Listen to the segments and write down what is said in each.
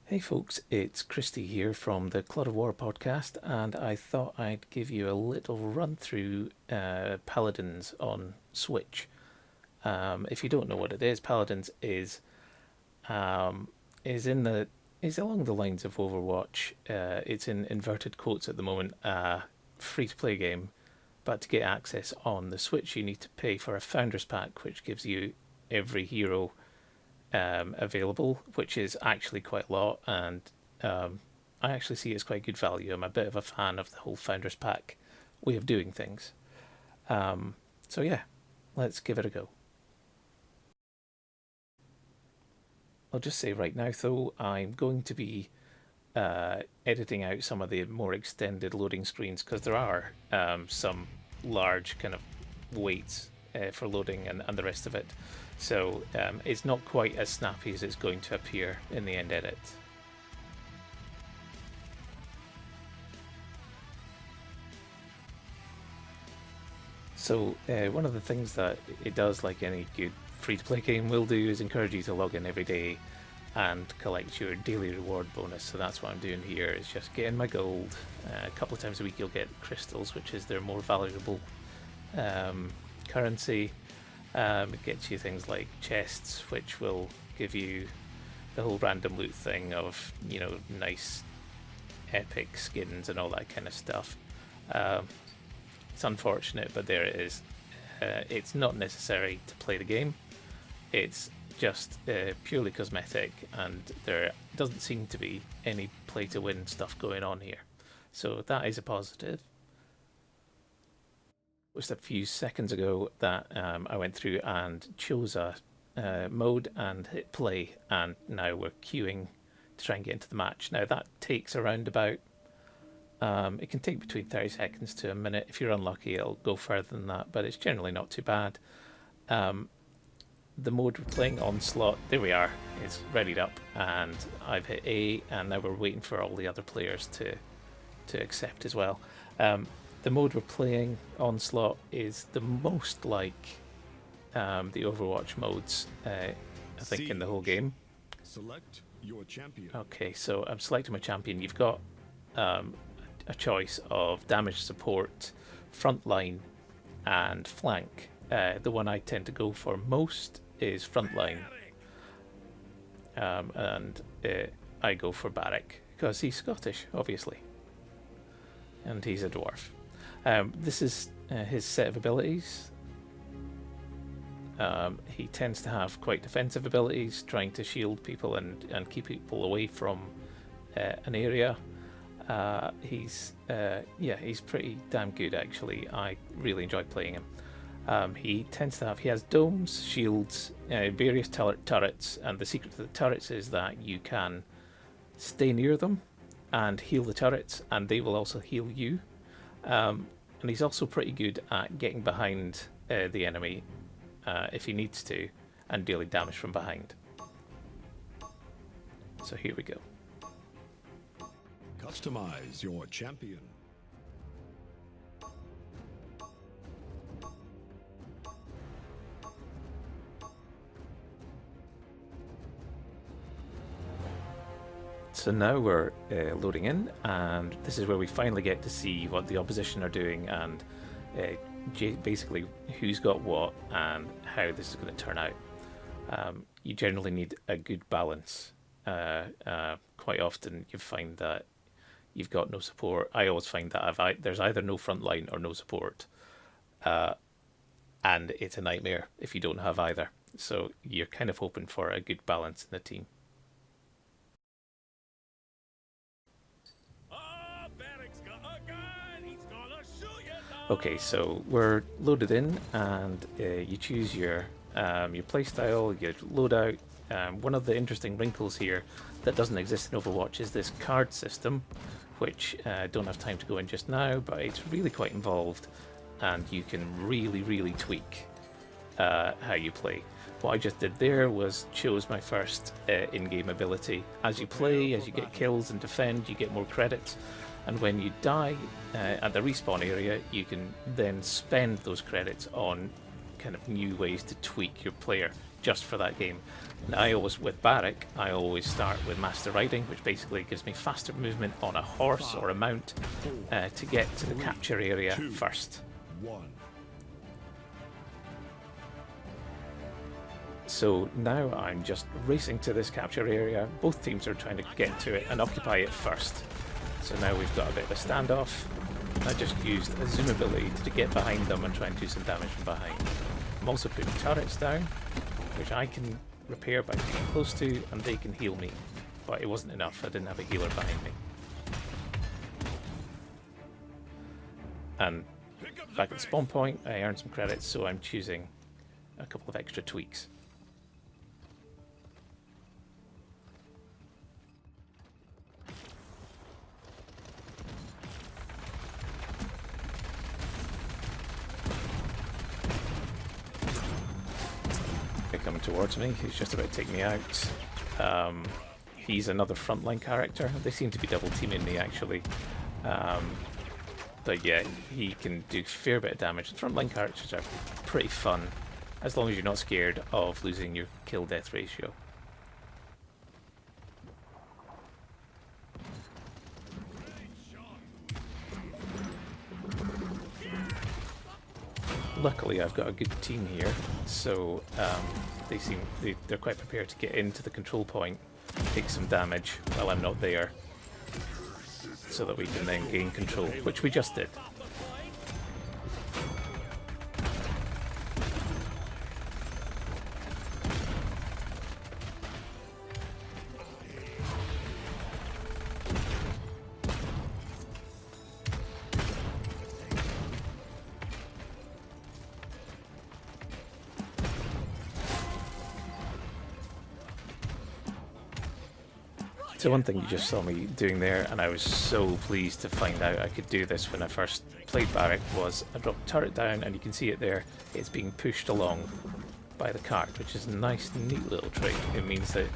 Hey folks, it's Christi here from the Clod of War podcast, and I thought I'd give you a little run through Paladins on Switch. If you don't know what it is, Paladins um, is in the is along the lines of Overwatch. It's in inverted quotes at the moment, free to play game, but to get access on the Switch, you need to pay for a Founders Pack, which gives you every hero available, which is actually quite a lot, and I actually see it as quite good value. I'm a bit of a fan of the whole Founders Pack way of doing things. So yeah, let's give it a go. I'll just say right now, though, I'm going to be editing out some of the more extended loading screens because there are some large kind of waits for loading and the rest of it. So it's not quite as snappy as it's going to appear in the end edit. So one of the things that it does, like any good free-to-play game will do, is encourage you to log in every day and collect your daily reward bonus. So that's what I'm doing here, is just getting my gold. A couple of times a week you'll get crystals, which is their more valuable currency. It gets you things like chests, which will give you the whole random loot thing of, nice epic skins and all that kind of stuff. It's unfortunate, but there it is. It's not necessary to play the game. It's just purely cosmetic, and there doesn't seem to be any play to win stuff going on here. So that is a positive. Just a few seconds ago that I went through and chose a mode and hit play, and now we're queuing to try and get into the match. Now that takes around about it can take between 30 seconds to a minute. If you're unlucky, it'll go further than that, but it's generally not too bad. The mode we're playing, Onslaught, there we are. It's readied up, and I've hit A, and now we're waiting for all the other players to accept as well. The mode we're playing, Onslaught, is the most like the Overwatch modes, I think, in the whole game. Select your champion. Okay, so I'm selecting my champion. You've got a choice of damage support, frontline, and flank. The one I tend to go for most is frontline, and I go for Barrack because he's Scottish, obviously, and he's a dwarf. This is his set of abilities. He tends to have quite defensive abilities, trying to shield people and keep people away from an area. He's pretty damn good, actually. I really enjoy playing him. He has domes, shields, various turrets, and the secret to the turrets is that you can stay near them and heal the turrets, and they will also heal you. And he's also pretty good at getting behind the enemy if he needs to, and dealing damage from behind. So here we go. Customize your champion. So now we're loading in, and this is where we finally get to see what the opposition are doing, and basically who's got what and how this is going to turn out. You generally need a good balance. Quite often you find that you've got no support. I always find that there's either no front line or no support, and it's a nightmare if you don't have either. So you're kind of hoping for a good balance in the team. Okay, so we're loaded in, and you choose your playstyle, your loadout. One of the interesting wrinkles here that doesn't exist in Overwatch is this card system, which don't have time to go in just now, but it's really quite involved, and you can really tweak how you play. What I just did there was chose my first in-game ability. As you play, as you get kills and defend, you get more credits. And when you die at the respawn area, you can then spend those credits on kind of new ways to tweak your player. just for that game. Now, with Barrack, I always start with Master Riding, which basically gives me faster movement on a horse or a mount to get to the capture area first. 1. So now I'm just racing to this capture area. Both teams are trying to get to it and occupy it first. So now we've got a bit of a standoff. I just used a zoom ability to get behind them and try and do some damage from behind. I'm also putting turrets down, which I can repair by getting close to, and they can heal me. But it wasn't enough, I didn't have a healer behind me. And back at the spawn point, I earned some credits, so I'm choosing a couple of extra tweaks. Coming towards me, he's just about to take me out. He's another frontline character. They seem to be double teaming me actually, but yeah, he can do a fair bit of damage. Frontline characters are pretty fun as long as you're not scared of losing your kill death ratio. Luckily, I've got a good team here, so they're quite prepared to get into the control point, take some damage while I'm not there, so that we can then gain control, which we just did. So one thing you just saw me doing there, and I was so pleased to find out I could do this when I first played Barrack, was I dropped turret down, and you can see it there, it's being pushed along by the cart, which is a nice, neat little trick. It means that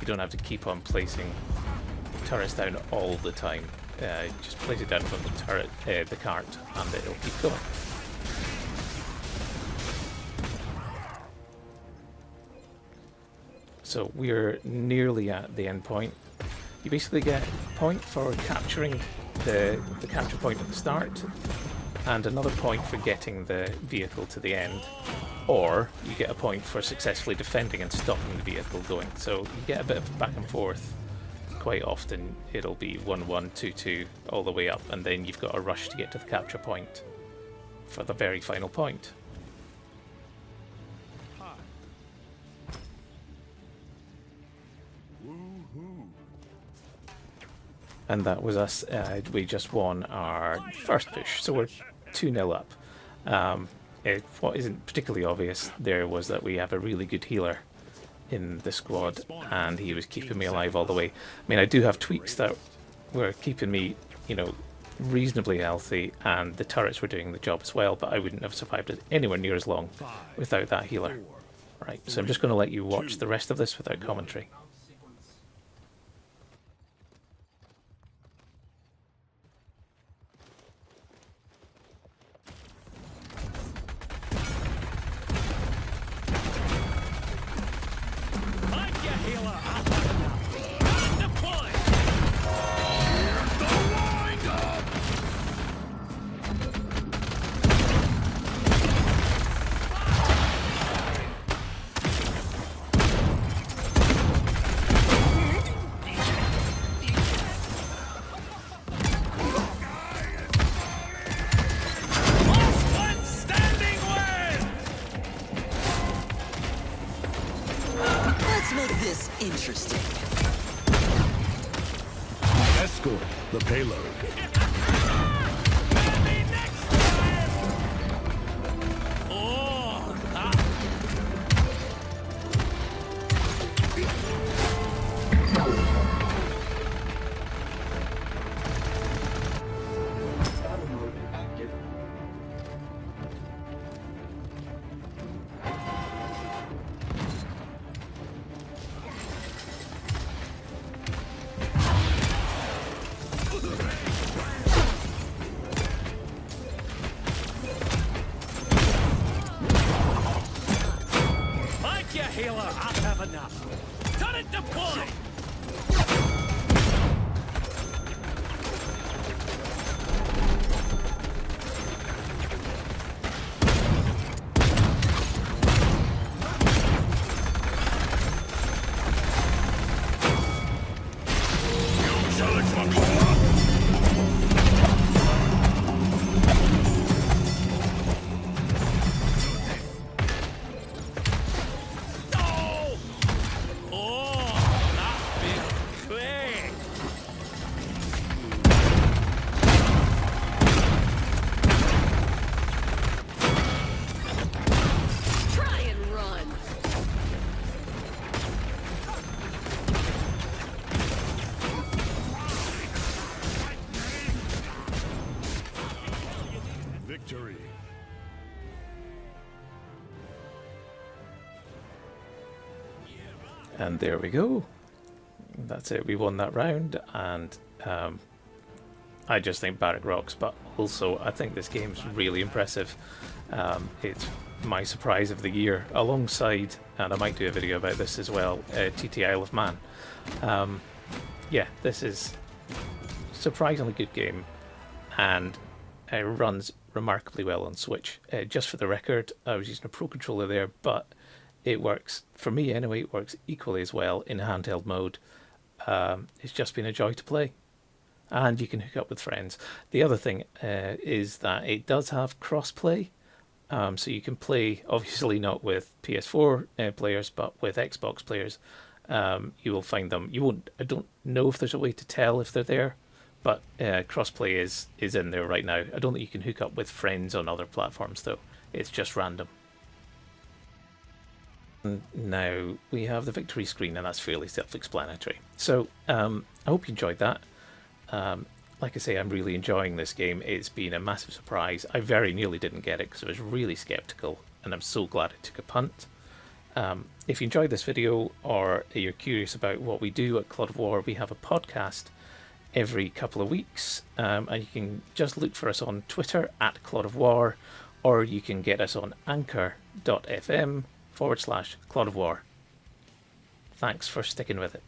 you don't have to keep on placing turrets down all the time. Just place it down from the cart, and it'll keep going. So we're nearly at the end point. You basically get a point for capturing the capture point at the start, and another point for getting the vehicle to the end, or you get a point for successfully defending and stopping the vehicle going. So you get a bit of back and forth. Quite often it'll be 1-1, 2-2 all the way up, and then you've got a rush to get to the capture point for the very final point. And that was us. We just won our first push, so we're 2-0 up. What isn't particularly obvious there was that we have a really good healer in the squad, and he was keeping me alive all the way. I mean, I do have tweaks that were keeping me, reasonably healthy, and the turrets were doing the job as well, but I wouldn't have survived it anywhere near as long without that healer. Right, so I'm just going to let you watch the rest of this without commentary. Interesting. Escort the payload. Turret deployed! Try and run. Victory. And there we go. That's it. We won that round, and I just think Barrack rocks. But also, I think this game's really impressive. It's my surprise of the year, alongside, and I might do a video about this as well, TT Isle of Man. Yeah, this is surprisingly good game, and it runs remarkably well on Switch. Just for the record, I was using a Pro Controller there, but it works, for me anyway, it works equally as well in handheld mode. It's just been a joy to play, and you can hook up with friends. The other thing is that it does have cross-play, so you can play, obviously not with PS4 players, but with Xbox players. You will find them. You won't. I don't know if there's a way to tell if they're there, but crossplay is in there right now. I don't think you can hook up with friends on other platforms though. It's just random. And now we have the victory screen, and that's fairly self-explanatory. So I hope you enjoyed that. Like I say, I'm really enjoying this game. It's been a massive surprise. I very nearly didn't get it because I was really skeptical, and I'm so glad I took a punt. If you enjoyed this video, or you're curious about what we do at Clod of War, we have a podcast every couple of weeks, and you can just look for us on Twitter at Clod of War, or you can get us on anchor.fm/Clod of War. Thanks for sticking with it.